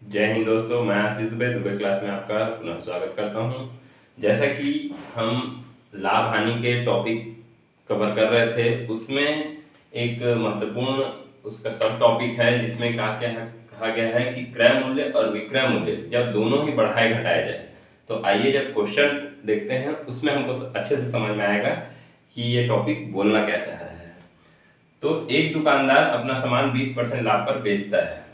जय हिंद दोस्तों, मैं आशीष दुबे दुबे क्लास में आपका पुनः स्वागत करता हूं। जैसा कि हम लाभ हानि के टॉपिक कवर कर रहे थे, उसमें एक महत्वपूर्ण उसका सब टॉपिक है जिसमें कहा गया है कि क्रय मूल्य और विक्रय मूल्य जब दोनों ही बढ़ाए घटाए जाए। तो आइए जब क्वेश्चन देखते हैं उसमें हमको अच्छे से समझ में आएगा कि ये टॉपिक बोलना क्या चाह रहा है। तो एक दुकानदार अपना सामान 20% लाभ पर बेचता है।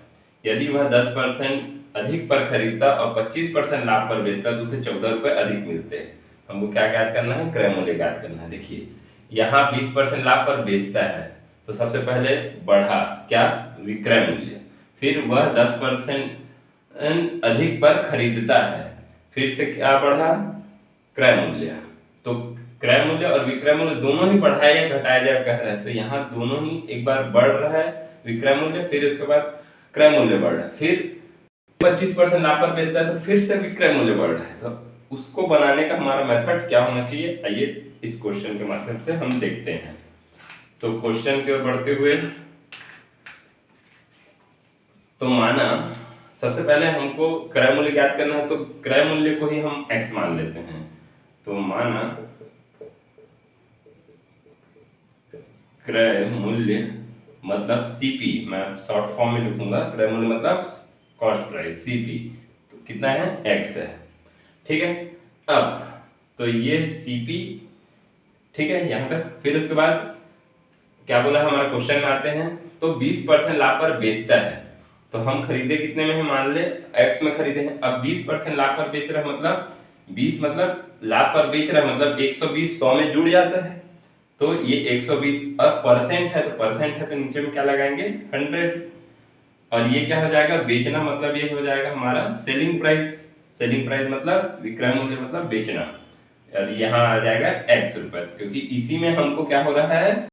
यदि वह 10% अधिक पर खरीदता और 25% लाभ पर बेचता तो उसे 14 रुपए अधिक मिलते हैं। हमको क्या ज्ञात करना है? क्रय मूल्य ज्ञात करना है। देखिए यहाँ 20% लाभ पर बेचता है तो सबसे पहले बढ़ा क्या? विक्रय मूल्य। फिर वह 10% अधिक पर खरीदता है, फिर से क्या बढ़ा? क्रय मूल्य। तो क्रय मूल्य और विक्रय मूल्य दोनों ही बढ़ाया या घटाया जाए कह रहे हैं, तो यहाँ दोनों ही एक बार बढ़ रहा है विक्रय मूल्य, फिर उसके बाद क्रय मूल्य बढ़ रहा है, फिर 25% लाभ पर बेचता है तो फिर से विक्रय मूल्य बढ़ रहा है। तो उसको बनाने का हमारा मेथड क्या होना चाहिए, आइए इस क्वेश्चन के माध्यम से हम देखते हैं। तो क्वेश्चन की ओर बढ़ते हुए, तो माना सबसे पहले हमको क्रय मूल्य ज्ञात करना है, तो क्रय मूल्य को ही हम x मान लेते हैं। तो माना क्रय मूल्य मतलब सीपी, मैं शॉर्ट फॉर्म में लिखूंगा, क्रय मूल्य मतलब कॉस्ट प्राइस, सीपी तो कितना है? x है। ठीक है, अब तो ये सीपी ठीक है यहाँ तक। फिर उसके बाद क्या बोला हमारा क्वेश्चन में आते हैं, तो 20% लाभ पर बेचता है, तो हम खरीदे कितने में है? मान ले x में खरीदे हैं। अब 20% लाभ पर बेच रहा है मतलब 20 मतलब लाभ पर बेच रहा है मतलब 120 100 में जुड़ जाता है, तो ये 120। अब परसेंट है तो परसेंट है तो नीचे में क्या लगाएंगे? 100। और ये क्या हो जाएगा? बेचना मतलब ये हो जाएगा हमारा सेलिंग प्राइस। सेलिंग प्राइस मतलब विक्रय मूल्य मतलब बेचना, और यहाँ आ जाएगा x रुपए, क्योंकि इसी में हमको क्या हो रहा है?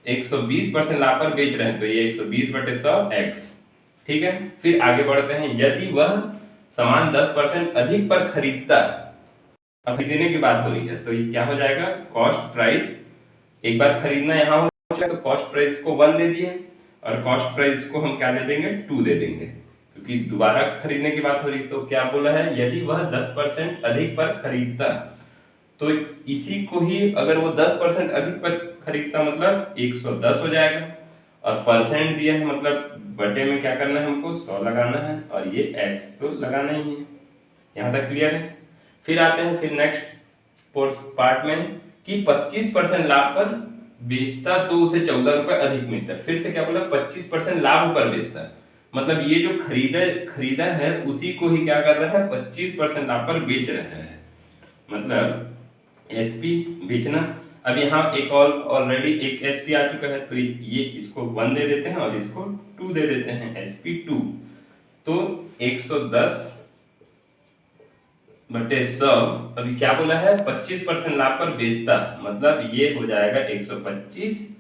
120% लाभ पर बेच रहे हैं तो ये 120/100 x। ठीक है, फिर आगे बढ़ते हैं। यदि वह सामान 10% अधिक पर खरीदता, अब खरीदने की बात हो रही है, तो ये क्या हो जाएगा? Cost price. एक बार खरीदना यहाँ हो जाएगा तो कॉस्ट प्राइस को 1 दे दिए, और कॉस्ट प्राइस को हम क्या दे देंगे? 2 दे देंगे, क्योंकि दोबारा खरीदने की बात हो रही। तो क्या बोला है? यदि वह 10% अधिक पर खरीदता, तो इसी को ही अगर वो 10% अधिक पर खरीदता मतलब 110 हो जाएगा, और परसेंट दिया है मतलब बटे में क्या करना है हमको? 100 लगाना है, और ये x तो लगाना ही है। यहाँ तक क्लियर है? फिर आते हैं फिर नेक्स्ट पार्ट में कि 25% लाभ पर बेचता तो उसे 14 रुपए अधिक मिलता है। फिर से क्या बोला? 25% लाभ पर बेचता है, मतलब ये जो खरीदा है उसी को ही क्या कर रहा है? 25% लाभ पर बेच रहा है, मतलब एसपी बेचना। अब यहाँ एक और ऑलरेडी एक एसपी आ चुका है, तो ये इसको 1 दे देते हैं और इसको 2 दे देते हैं, एसपी 2। तो 110/100। अभी क्या बोला है? 25% लाभ पर बेचता, मतलब ये हो जाएगा 125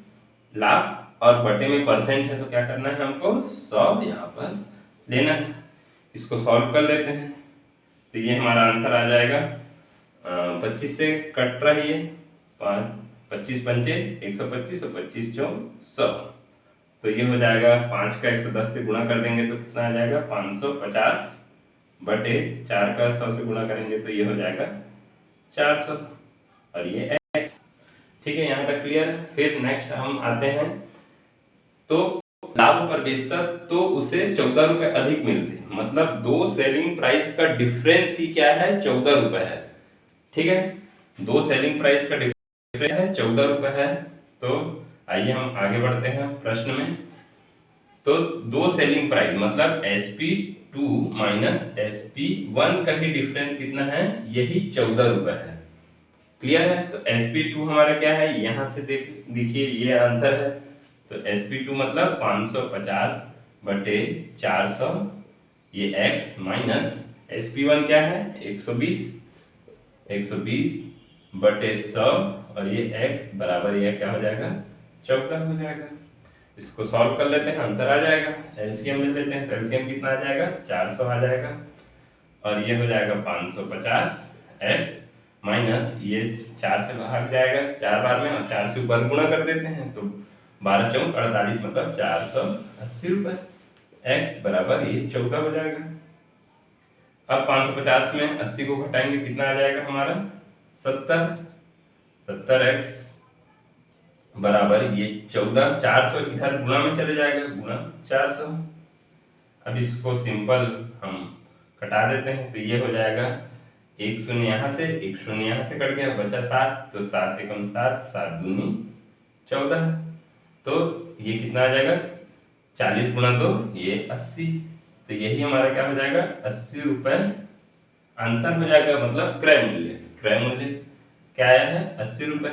लाभ, और बटे में परसेंट है तो क्या करना है हमको? 100 यहाँ पर लेना है। इसको सॉल्व कर लेते हैं तो ये हमारा आंसर आ जाएगा 25 से कट रही है 25 पंचे 125 और 25 चौ 100, तो ये हो जाएगा 5 का 110 से गुणा कर देंगे तो कितना आ जाएगा? 550 बटे 4 का 100 से गुणा करेंगे तो ये हो जाएगा 400, और ये x। ठीक है, यहाँ तक क्लियर है? फिर नेक्स्ट हम आते हैं, तो लाभ पर बेचता तो उसे 14 रुपए अधिक मिलते, मतलब दो सेलिंग प्राइस का डिफरेंस ही क्या है? 14 रुपए है। ठीक है, दो सेलिंग प्राइस का डिफरेंस है 14 रुपए है। तो आइए हम आगे बढ़ते हैं प्रश्न में। तो दो सेलिंग प्राइस मतलब SP2 माइनस SP1 का ही डिफरेंस कितना है? यही 14 रुपए है। क्लियर है? तो SP2 हमारा क्या है? यहाँ से देखिए ये आंसर है, तो SP2 मतलब 550 बटे 400, ये x माइनस SP1 क्या है? 120 बटे 100, और ये x बराबर ये क्या हो जाएगा? 14 हो जाएगा। इसको सॉल्व कर लेते हैं, आंसर आ जाएगा। एलसीएम ले लेते हैं, तो एलसीएम कितना आ जाएगा? 400 आ जाएगा, और ये हो जाएगा 550 x माइनस ये 4 से भाग जाएगा 4 बार में, और 4 से ऊपर गुणा कर देते हैं तो 12 चौक 48 मतलब 480 रुपए, x बराबर ये 14 हो जाएगा। अब 550 में 80 को घटाएंगे कितना आ जाएगा हमारा 70। 70x बराबर ये 14, 400 इधर गुणा में चले जाएगा, गुणा 400। अब इसको सिंपल हम कटा देते हैं तो ये हो जाएगा, एक शून्य यहाँ से, एक शून्य यहाँ से कट गया, बचा 7, तो 7 एकम 7, 7 दूनी 14। तो ये कितना आ जाएगा 40 गुणा 2, ये 80। तो यही हमारा क्या हो जाएगा 80 रुपए आंसर हो जाएगा, मतलब क्रय मूल्य। क्रय मूल्य क्या आया है 80 रुपए।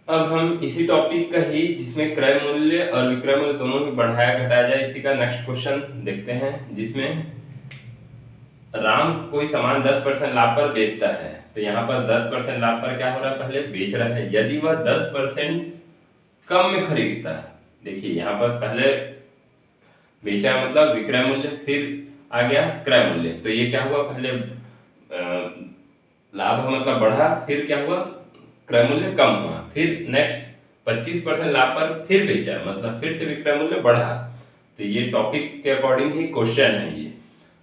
अब हम इसी टॉपिक का ही, जिसमें क्रय मूल्य और विक्रय मूल्य दोनों की बढ़ाया घटाया जाए, इसी का नेक्स्ट क्वेश्चन देखते हैं, जिसमें राम कोई सामान 10% लाभ पर बेचता है। तो यहाँ पर 10% लाभ पर क्या हो रहा है, पहले बेच रहा है। यदि वह 10% कम में खरीदता है, देखिए यहाँ पर पहले बेचा मतलब विक्रय मूल्य, फिर आ गया क्रय मूल्य। तो ये क्या हुआ, पहले लाभ मतलब बढ़ा, फिर क्या हुआ क्रय मूल्य कम हुआ, फिर नेक्स्ट 25% लाभ पर फिर बेचा, मतलब फिर से विक्रय मूल्य बढ़ा। तो ये टॉपिक के अकॉर्डिंग ही क्वेश्चन है। ये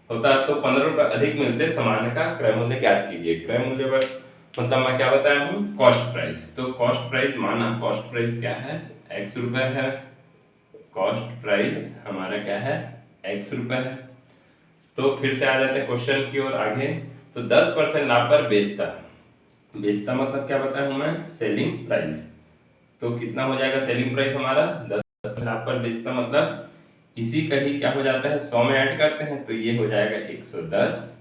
होता तो 15 रुपए अधिक मिलते सामान का क्रय मूल्य ज्ञात कीजिए। क्रय मूल्य पर मतलब मैं क्या बताया हूँ, कॉस्ट प्राइस। तो कॉस्ट प्राइस माना, कॉस्ट प्राइस क्या है x रुपए है। कॉस्ट प्राइस हमारा क्या है x रुपए है। तो फिर से आ जाते हैं क्वेश्चन की ओर आगे। तो 10% लाभ पर बेचता, बेचता मतलब क्या बताया हूँ मैं, सेलिंग प्राइस। तो कितना हो जाएगा सेलिंग प्राइस हमारा 10% लाभ पर बेचता, मतलब इसी का ही क्या हो जाता है 100 में ऐड करते हैं, तो ये हो जाएगा 110।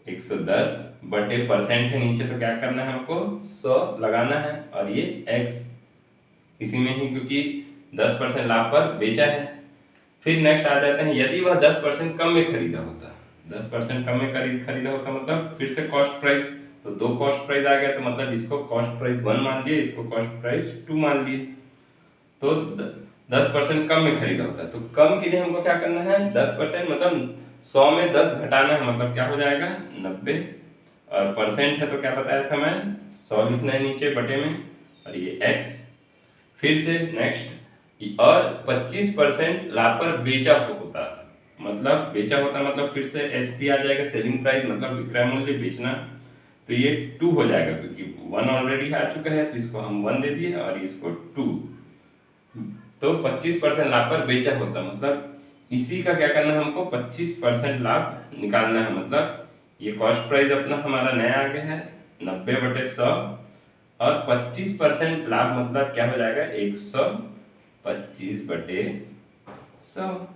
110 बटे परसेंट है नीचे, तो क्या करना है हमको 100 लगाना है, और ये x इसी में ही, क्योंकि 10% लाभ पर बेचा है। फिर नेक्स्ट आ जाते हैं, यदि वह 10% कम में खरीदा होता, 10% कम में खरीदा होता, मतलब फिर से कॉस्ट प्राइस। तो दो कॉस्ट प्राइस आ गया, तो मतलब इसको कॉस्ट प्राइस 1 मान लिए, इसको कॉस्ट प्राइस 2 मान लिए। तो 10% कम में खरीदा होता है, तो कम के लिए हमको क्या करना है 10% मतलब 100 में 10 घटाना है, मतलब क्या हो जाएगा 90। और परसेंट है तो क्या बताया था मैं 100 लिखना है नीचे बटे में, और ये x। फिर से नेक्स्ट, और 25% लाभ पर बेचा होता, मतलब बेचा होता मतलब फिर से एसपी आ जाएगा, सेलिंग प्राइस मतलब विक्रय मूल्य बेचना। तो ये 2 हो जाएगा, क्योंकि 1 ऑलरेडी आ चुका है, तो इसको हम 1 दे दिए और इसको 2। तो 25% लाभ पर बेचा होता, मतलब इसी का क्या करना है हमको 25% लाभ निकालना है। मतलब ये कॉस्ट प्राइस अपना हमारा नया आ गया है 90/100, और 25% लाभ मतलब क्या हो जाएगा 125/100।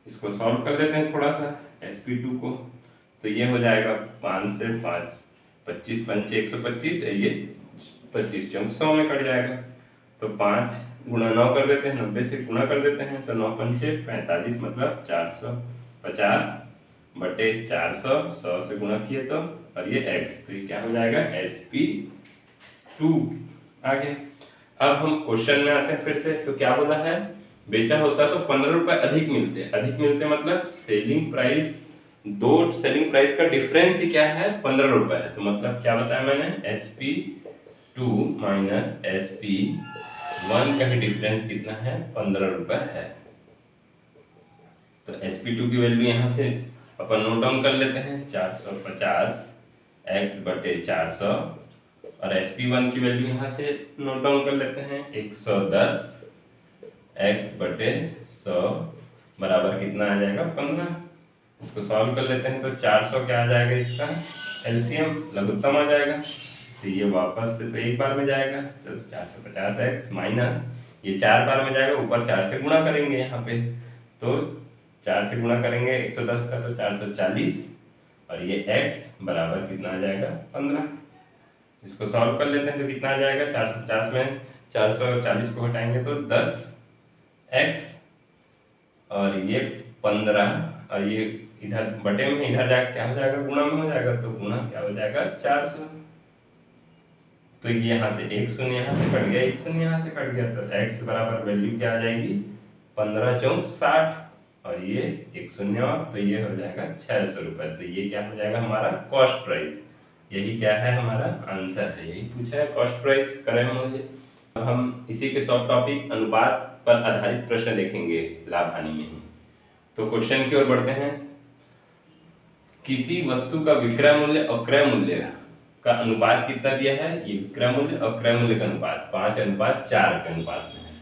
इसको सॉल्व कर देते हैं थोड़ा सा sp2 को। तो ये हो जाएगा 5 से 5, 25 पंचे 125, ये 25 चौक 100 में कट जाएगा। तो 5 गुणा 9 कर देते हैं, 90 से गुणा कर देते हैं, तो 9 पंचे 45, मतलब 450/400, 100 से गुणा किए तो, और ये x, तो ये क्या हो जाएगा sp2 आ गया। अब हम क्वेश्चन में आते हैं फिर से। तो क्या बोला है, बेचा होता तो 15 रुपए अधिक मिलते। अधिक मिलते मतलब सेलिंग प्राइस, दो सेलिंग प्राइस का डिफरेंस ही क्या है 15 रुपए है। तो मतलब क्या बताया मैंने sp2 माइनस sp1 का ही डिफरेंस कितना है 15 रुपए है। तो sp2 की वैल्यू यहाँ से अपन नोट डाउन कर लेते हैं, 450x/400, और sp1 की वैल्यू यहाँ से नोट डाउन कर लेते हैं 110x/100 बराबर कितना आ जाएगा 15। इसको सॉल्व कर लेते हैं, तो 400 क्या आ जाएगा, इसका एलसीएम लघुत्तम आ जाएगा। तो ये वापस से तो एक बार में जाएगा, तो 450x माइनस ये 4 बार में जाएगा, ऊपर 4 से गुणा करेंगे यहाँ पे, तो 4 से गुणा करेंगे 110 का, तो 440, और ये x बराबर कितना आ जाएगा 15। इसको सॉल्व कर लेते हैं, तो कितना आ जाएगा 450 में 440 को हटाएंगे तो 10x, और ये 15, और ये इधर बटे में इधर जाके क्या हो जाएगा गुणा में हो जाएगा, तो गुणा क्या हो जाएगा 400। तो ये यहाँ से 1 शून्य यहाँ से कट गया, 1 शून्य यहाँ से कट गया, तो x बराबर वैल्यू क्या आ जाएगी 15 चौक 60, और ये 1 शून्य और, तो ये हो जाएगा 600 रुपए। तो ये क्या हो जाएगा हमारा कॉस्ट प्राइस। यही क्या है हमारा आंसर है, यही पूछा है कॉस्ट प्राइस क्रय मूल्य। अब हम इसी के सब टॉपिक अनुपात पर आधारित प्रश्न देखेंगे लाभ हानि में ही। तो क्वेश्चन की ओर बढ़ते हैं। किसी वस्तु का विक्रय मूल्य और क्रय मूल्य का अनुपात कितना दिया है? ये विक्रय मूल्य और क्रय मूल्य का अनुपात 5:4 के अनुपात में है।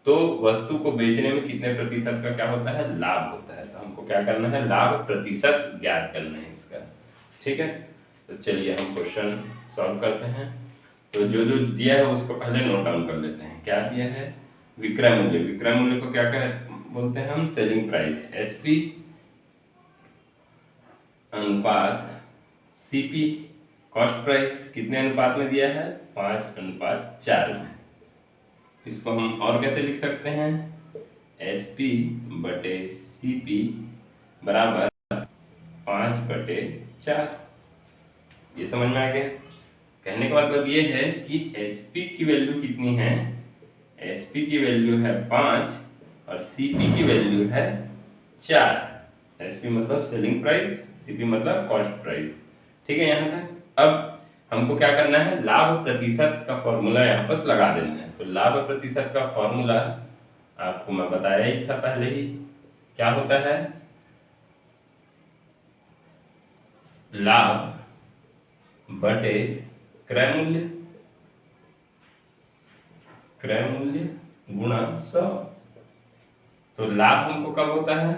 तो वस्तु को बेचने में कितने प्रतिशत का क्या होता है? लाभ होता है। तो हमको क्या करना है? लाभ प्रतिशत ज्ञात करना है इसका। ठीक है, तो चलिए हम क्वेश्चन सॉल्व करते हैं। तो जो जो दिया है उसको पहले नोट डाउन कर लेते हैं। क्या दिया है? विक्रय मूल्य। विक्रय मूल्य को क्या बोलते हैं हम? Selling price. एसपी अनुपात सीपी कॉस्ट प्राइस कितने अनुपात में दिया है? 5:4 में। इसको हम और कैसे लिख सकते हैं? एसपी बटे सीपी बराबर 5/4। ये समझ में आ गया? कहने का मतलब ये है कि एसपी की वैल्यू कितनी है? एसपी की वैल्यू है 5 और सीपी की वैल्यू है 4। एसपी मतलब सेलिंग प्राइस, सीपी मतलब कॉस्ट प्राइस। ठीक है, यहाँ तक। अब हमको क्या करना है? लाभ प्रतिशत का फॉर्मूला यहाँ पर लगा देना है। तो लाभ प्रतिशत का फॉर्मूला आपको मैं बताया ही था पहले ही। क्या होता है? लाभ बटे क्रय मूल्य, क्रय मूल्य गुणा 100। तो लाभ हमको कब होता है?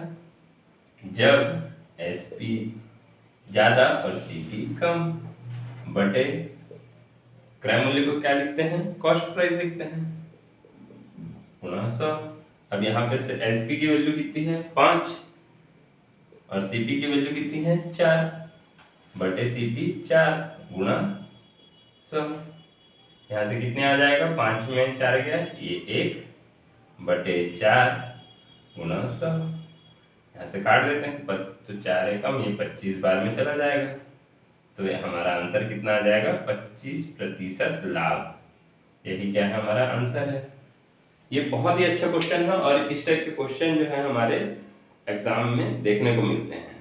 जब एसपी ज्यादा और सीपी कम, बटे क्रय मूल्य को क्या लिखते हैं? कॉस्ट प्राइस लिखते हैं, गुणा 100। अब यहाँ पे से एसपी की वैल्यू कितनी है? 5 और सीपी की वैल्यू कितनी है? 4 बटे सीपी 4 गुणा 100। यहाँ से कितने आ जाएगा? 5 में 4 गया, ये 1 बटे 4 गुणा 100। यहाँ से काट देते हैं, तो 4 एकम, ये 25 बार में चला जाएगा। तो ये हमारा आंसर कितना आ जाएगा? 25% लाभ। यही क्या है? हमारा आंसर है। ये बहुत ही अच्छा क्वेश्चन है और इस टाइप के क्वेश्चन जो है हमारे एग्जाम में देखने को मिलते हैं।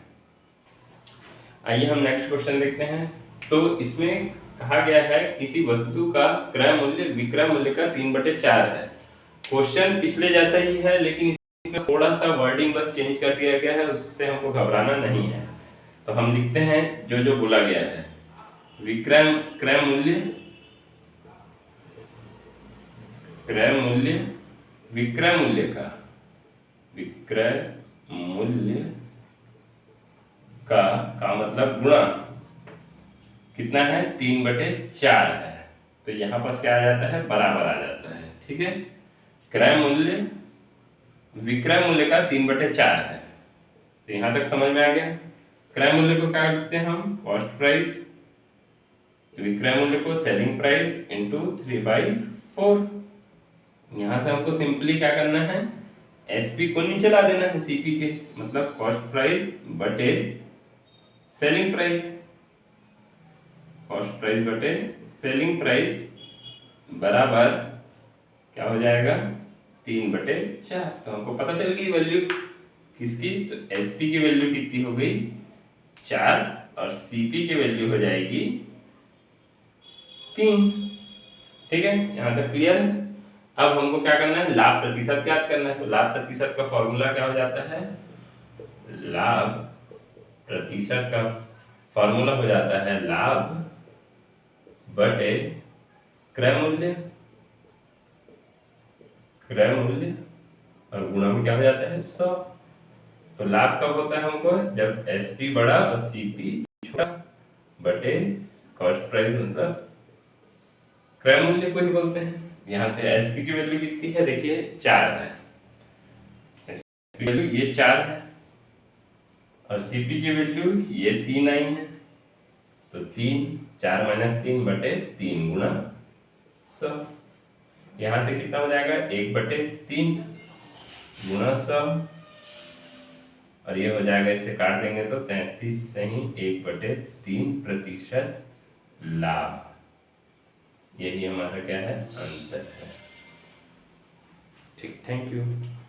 आइए हम नेक्स्ट क्वेश्चन देखते हैं। तो इसमें कहा गया है किसी वस्तु का क्रय मूल्य विक्रय मूल्य का 3/4 है। क्वेश्चन पिछले जैसा ही है, लेकिन इसमें थोड़ा सा वर्डिंग बस चेंज कर दिया गया है, उससे हमको घबराना नहीं है। तो हम लिखते हैं जो जो बोला गया है। विक्रय क्रय मूल्य, क्रय मूल्य विक्रय मूल्य का, विक्रय मूल्य का मतलब गुणा कितना है? 3/4 है। तो यहाँ पर क्या आ जाता है? बराबर आ जाता है। ठीक है, क्रय मूल्य विक्रय मूल्य का 3/4 है। तो यहाँ तक समझ में आ गया। क्रय मूल्य को क्या लिखते हैं हम? Cost price. विक्रय मूल्य को सेलिंग प्राइस इंटू 3/4। यहाँ से हमको सिंपली क्या करना है? एसपी को नीचे ला देना है सीपी के, मतलब कॉस्ट प्राइस बटे सेलिंग प्राइस। कॉस्ट प्राइस बटे सेलिंग प्राइस बराबर क्या हो जाएगा? 3/4। तो हमको पता चल गई वैल्यू किसकी? तो एसपी की वैल्यू कितनी हो गई? 4 और सीपी की वैल्यू हो जाएगी 3। ठीक है, यहाँ तक क्लियर है। अब हमको क्या करना है? लाभ प्रतिशत ज्ञात करना है। तो लाभ प्रतिशत का फॉर्मूला क्या हो जाता है? लाभ प्रतिशत का फॉर्मूला हो जाता है लाभ बटे क्रय मूल्य, क्रय मूल्य और गुणा में क्या हो जाता है? 100। तो लाभ कब होता है हमको? जब एसपी बड़ा और सीपी छोटा, बटे कॉस्ट प्राइस मतलब क्रय मूल्य को ही बोलते हैं। यहाँ से एसपी की वैल्यू कितनी है? देखिए 4 है, एसपी की वैल्यू ये 4 है और सीपी की वैल्यू ये 3 आई है। तो 3 4 - 3 बटे 3 गुणा 100। यहाँ से कितना हो जाएगा? 1/3 गुणा 100 और ये हो जाएगा, इससे काट देंगे तो 33 से ही 1/3% लाभ। यही हमारा क्या है? आंसर है। ठीक, थैंक यू।